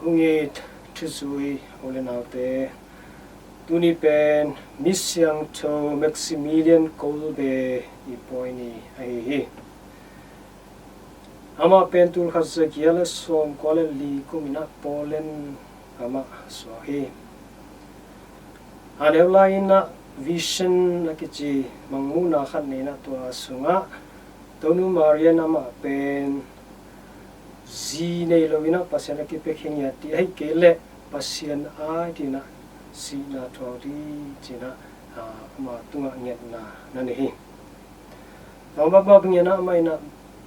Ungi tuzui ole naute tuni pen misyang to Maximilian Kolbe ipoini ai ama pen tur khasa kiala som kwala li kumina Poland ama so hi anewla ina vision nakichi mangmuna khat nena to sunga tonu marian ama pen zi nei lovina pasian ki pekhing ya ti ai kele pasian a tina si na thori china ma tunga nget na nanehi baba bab ngena maina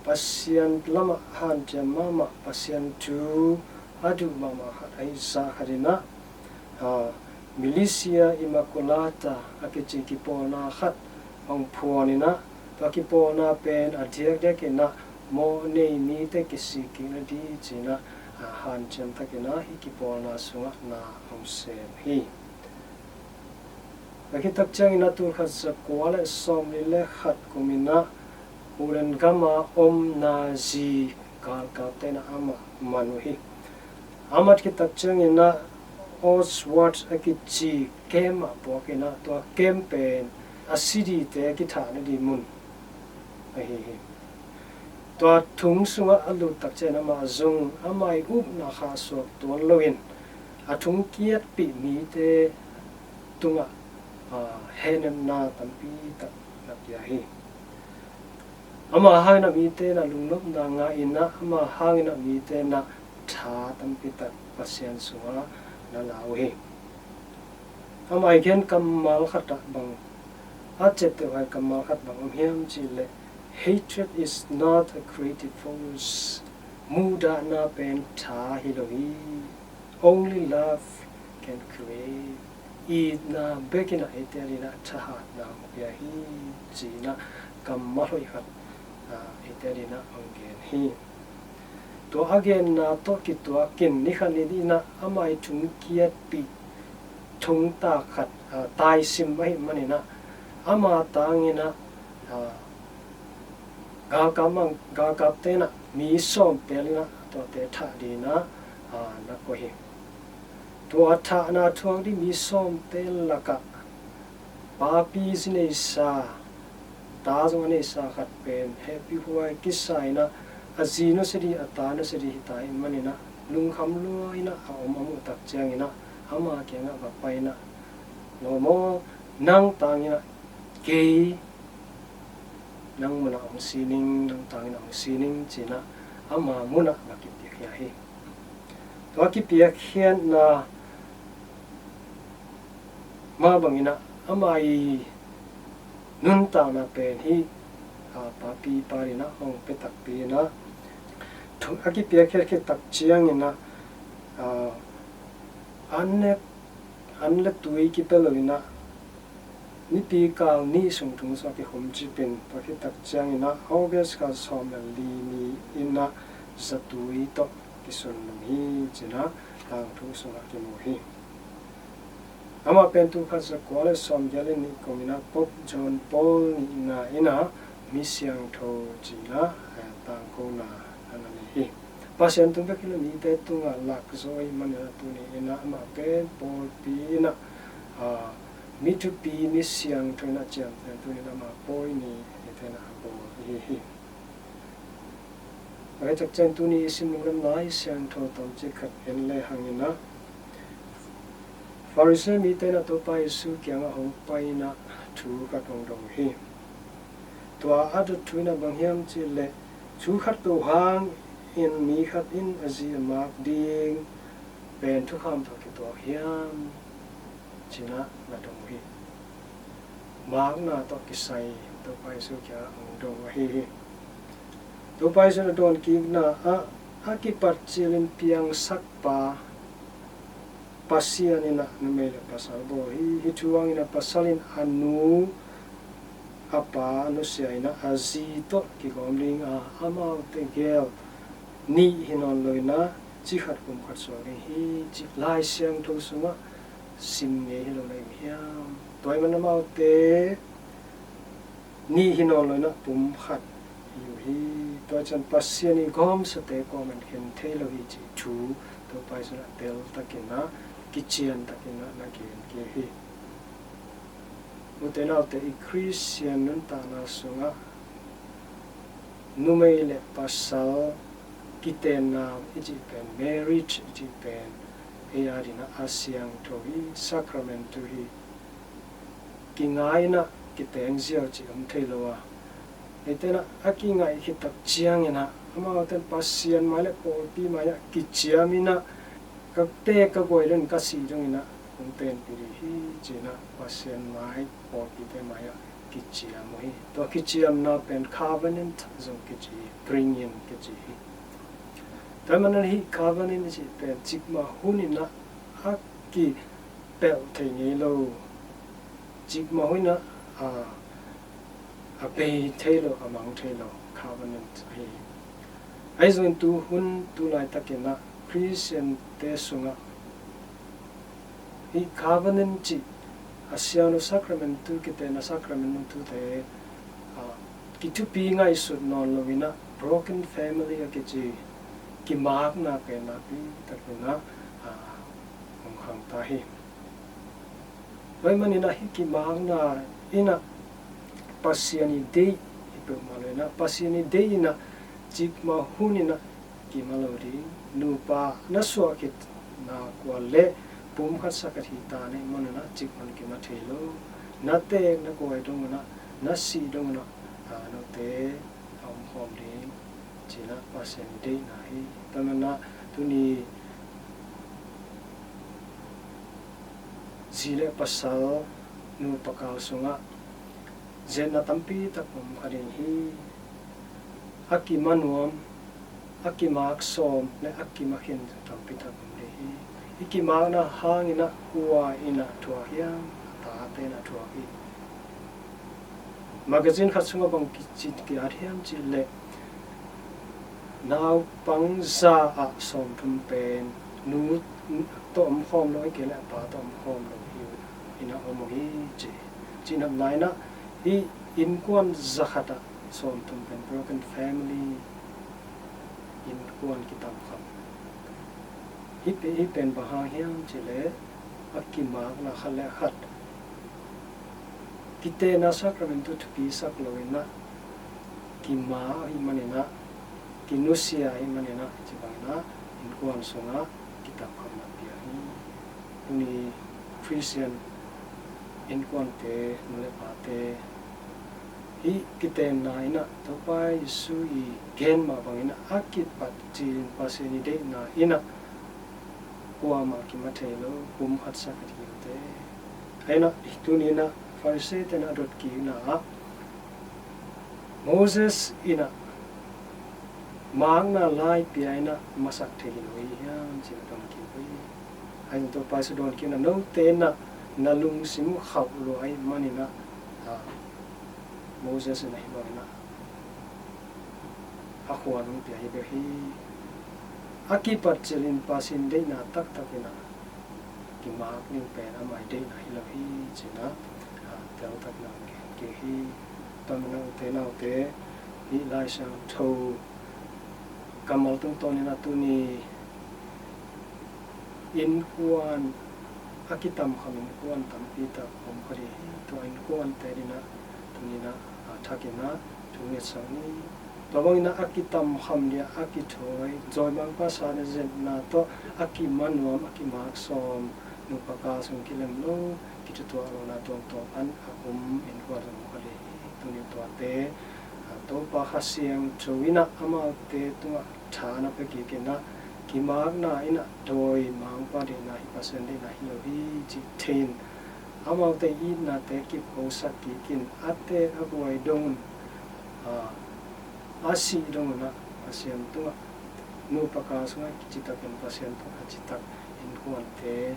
pasian lama han mama pasian tu adu mama ai sa harina Milicia Immaculata akichi kipona khat ong phuanina to kipona pen adhiak dekena mo nei mi te kisi kinadi china han chem takena hi kipona sunga na ong sem hi akitak changina tur khasa kwala som le khat kumina uren gama om na ji kal ka tena ama manuhi amat kitak changina Oswald akichi kema pokena to campaign asidi te kitana di mun ahi to thung sunga alu takchena ma zung amai up na kha so to loin athung kiat pi mi te tunga henem na tampi tak napya hi ama hangna mi te na lunglop na nga ina ama hangna mi te na tha tampi tak pasien sunga nalawi amai gen kamal khata bang achete vai kamal khat bang hiam chile hatred is not a creative force muda na pen tha hilohi only love can create it na bekina eterina tha na ya hi china kamal hoi khat eterina ongen hi to again na to ki to kin ni khani dina amai thung kiat pi thung ta khat tai sim bai manina ama tangina ga kap tena mi som pelna to te tha dina na ko hi to atha na thuang di mi som tel laka pa pi sine sa ta jong ne sa khat pen happy huai kisaina azino seri atana seri hitai manina lungkham luina amu tak changina ama kenga bapaina nomo nang tangina ke nang muna ong sining nang tangina ong sining china ama muna bakipia ya hi to akipia khian na ma bangina amai nun ta na pen hi papi parina ong petak pina thung akipia khe tak chiang ina anle tui ki pelina Nipi ka ni sung thung sa ki hom chi pin pa ki tak chiang ina August ka som li ni ina satui to ki sun hi china tang thu sunga ki mo hi ama pen tu kha sa kwale som jale ni komina pop John Paul ni ina misyang tho china tang ko na anani hi pasien tung ka kilo ni te tunga lak zoi manera tu ni ina ama pen Paul pi na mi tu pi misyang tho na cham tu ni ma poi ni etena bo hi ai tak chen tu ni sim ram lai siang tho tom che khat en le hangina Pharisee mi te na to pai su kyang a hong pai na thu ka tong dong hi to a adu thu na bang hiam chi le chu khat to hang in mi khat in azi mak ding pen thu kham to ki to hiam china na dong hi mak na to ki sai to pai su kya hong dong hi to pai su na don ki na a ki pat chilin piang sak pa pasian ina numele pasal bo hi chuang ina pasalin anu apa anu sia ina azi to ki gomling ama te gel ni hinon loina chi khat kum khat so hi chi lai siang tho suma sim ne hilo lai hiam toy man ma te ni hinon loina pum khat yu hi to chan pasian ni gom sa te ko man khen the lo hi chi thu to to pai suna tel takina kichian takina na ke hi utena te Christian nun ta na sunga numele pasal kitena ijipen marriage ijipen earina asyang tohi sacrament tohi kingaina kiteng ziaw chi theilowa etena akinga ikitak chiangena amauten pasian male polpi maya kichiamina kakte ka goiren kasi jongina unten piri hi china pasian mai polpi te maya kichiamoi to kichiam na pen covenant zong kichi bring in kichi tamana hi covenant chi pen chikma hunina akki pel thei lo chikma huina a pe thelo among thelo covenant hi aizun tu hun tu lai takena Christian te sunga hi covenant chi asiano sacrament tu kite na sacrament tu te kitu pi ngai sut non lovina broken family akichi ki mark na pe na pi takena ong khang ta hi vai manina hi ki mark na ina pasiani dei ipe malena pasiani dei ina chikma hunina ki malori nupa na swakit na kwale pum khat sakat hi ta ne manana chikman ki ma thelo na te na koi dongna na si dongna no te om hom de china pasiani dei na hi tamana tuni zile pasal nu pakal sunga zena tampi takum kharin hi aki manuam aki mak som le aki makhin tampi takum le hi iki magna hangina kuwa ina thua hiam ta te na thua hi magazine khatsunga bang kichit ki athiam chi le naw pang za a som thum pen nu tom khom loi ke la pa tom khom lo hi ina omogi chi chinam naina hi in kwan zakhata som thum pen broken family in kwan kitam kham hi pen bahang hiam chile akki mak na khale khat kite na sacrament tu pi sak loina ki ma hi manena ki nusia hi manena chibana in kwan songa kitab kham na pi hi ni Christian in kwan te nule pa te hi kite na ina to pa Yesu I gen ma bangina akit pat chin paseni de na ina kuama ki mathelo kum khat sakati te aina tunina farse tena dot ki na Moses ina mangna lai pi aina masak theli loi hiam chin ton ki oi ain to pa su don ki na no te na nalung sim khau lo ai manina Moses na hi bana akhwan pi ai be hi aki pat chelin pasin de na tak takina ki mak ni pe na mai de na hi lo hi china tel tak na ke hi tamna te na te hi lai sang tho kamal tung to ni na tu ni in kuan akitam khamin kuan tam pi ta om khari to in kuan te dina tunina thakina tunge sangni lawangina akitam khamlia akithoi joymang pa sana zen na to akimanuam akimak som nu paka sung kilem lo kitu na to an akum in kwaram khali tuni to te to pa khasiang chuina ama te tunga thana pe ki kena kimak na ina doi mang pa de na hi pasen de na hi lo hi chi thin ama te I na te ki ko sakki kin ate agoi dong asi dong na asian tunga nu paka sunga kichita ken pasien to kichita in kuan te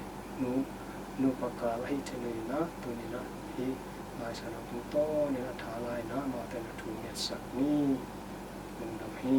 nu paka lai thene na tunina hi mai sana tu to ni na thalai na ma te na thu nget sak ni nung dam hi